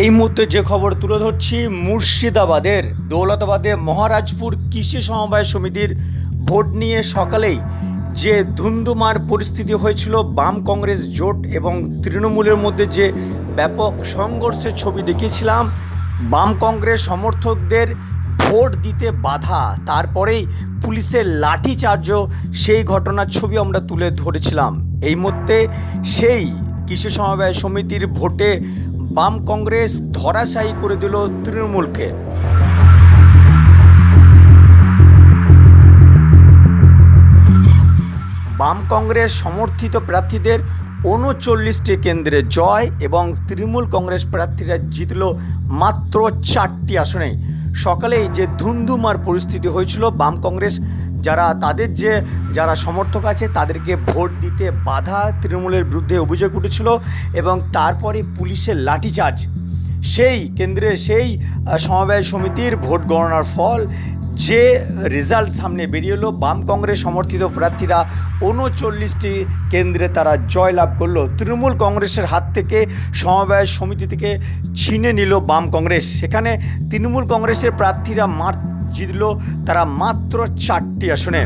এই মুহূর্তে যে খবর তুলে ধরছি, মুর্শিদাবাদের দৌলতাবাদে মহারাজপুর কৃষি সমবায় সমিতির ভোট নিয়ে সকালেই যে ধুন্ধুমার পরিস্থিতি হয়েছিল, বাম কংগ্রেস জোট এবং তৃণমূলের মধ্যে যে ব্যাপক সংঘর্ষের ছবি দেখিয়েছিলাম, বাম কংগ্রেস সমর্থকদের ভোট দিতে বাধা, তারপরেই পুলিশের লাঠিচার্জও, সেই ঘটনার ছবি আমরা তুলে ধরেছিলাম। এই মুহূর্তে সেই কৃষি সমবায় সমিতির ভোটে বাম কংগ্রেস ধরাশায়ী করে দিল তৃণমূলকে। বাম কংগ্রেস সমর্থিত প্রার্থীদের ৩৯টি কেন্দ্রে জয় এবং তৃণমূল কংগ্রেস প্রার্থীরা জিতল মাত্র 4টি আসনে। সকালেই যে ধুন্ধুমার পরিস্থিতি হয়েছিল, বাম কংগ্রেস যারা সমর্থক আছে তাদেরকে ভোট দিতে বাধা, তৃণমূলের বিরুদ্ধে অভিযোগ উঠেছিল এবং তারপরে পুলিশের লাঠিচার্জ। সেই কেন্দ্রে সেই সমবায় সমিতির ভোট গণনার ফল যে রেজাল্ট সামনে বেরিয়ে এলো, বাম কংগ্রেস সমর্থিত প্রার্থীরা ৩৯টি কেন্দ্রে তারা জয়লাভ করলো। তৃণমূল কংগ্রেসের হাত থেকে সমবায় সমিতি থেকে ছিনে নিল বাম কংগ্রেস। সেখানে তৃণমূল কংগ্রেসের প্রার্থীরা জিতল তারা মাত্র 4টি আসনে।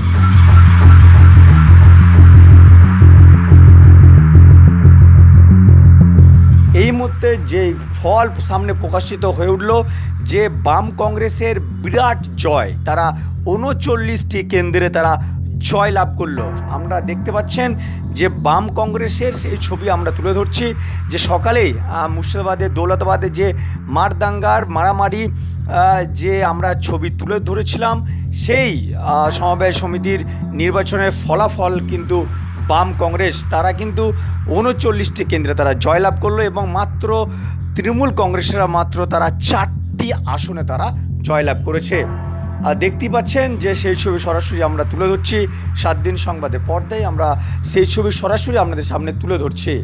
এই মুহূর্তে যে ফল সামনে প্রকাশিত হয়ে উঠল, যে বাম কংগ্রেসের বিরাট জয়, তারা ৩৯টি কেন্দ্রে তারা জয় লাভ করলো। আমরা দেখতে পাচ্ছেন যে বাম কংগ্রেসের সেই ছবি আমরা তুলে ধরছি, যে সকালেই মুর্শিদাবাদের দৌলতাবাদে যে মারদাঙ্গার মারামারি যে আমরা ছবি তুলে ধরেছিলাম, সেই সমবায় সমিতির নির্বাচনের ফলাফল কিন্তু বাম কংগ্রেস তারা কিন্তু ৩৯টি কেন্দ্রে তারা জয়লাভ করলো এবং মাত্র তৃণমূল কংগ্রেসেরা তারা 4টি আসনে তারা জয়লাভ করেছে। আর দেখতেই পাচ্ছেন যে সেই ছবি সরাসরি আমরা তুলে ধরছি 7 দিন সংবাদের পর্দায়, আমরা সেই ছবি সরাসরি আপনাদের সামনে তুলে ধরছি।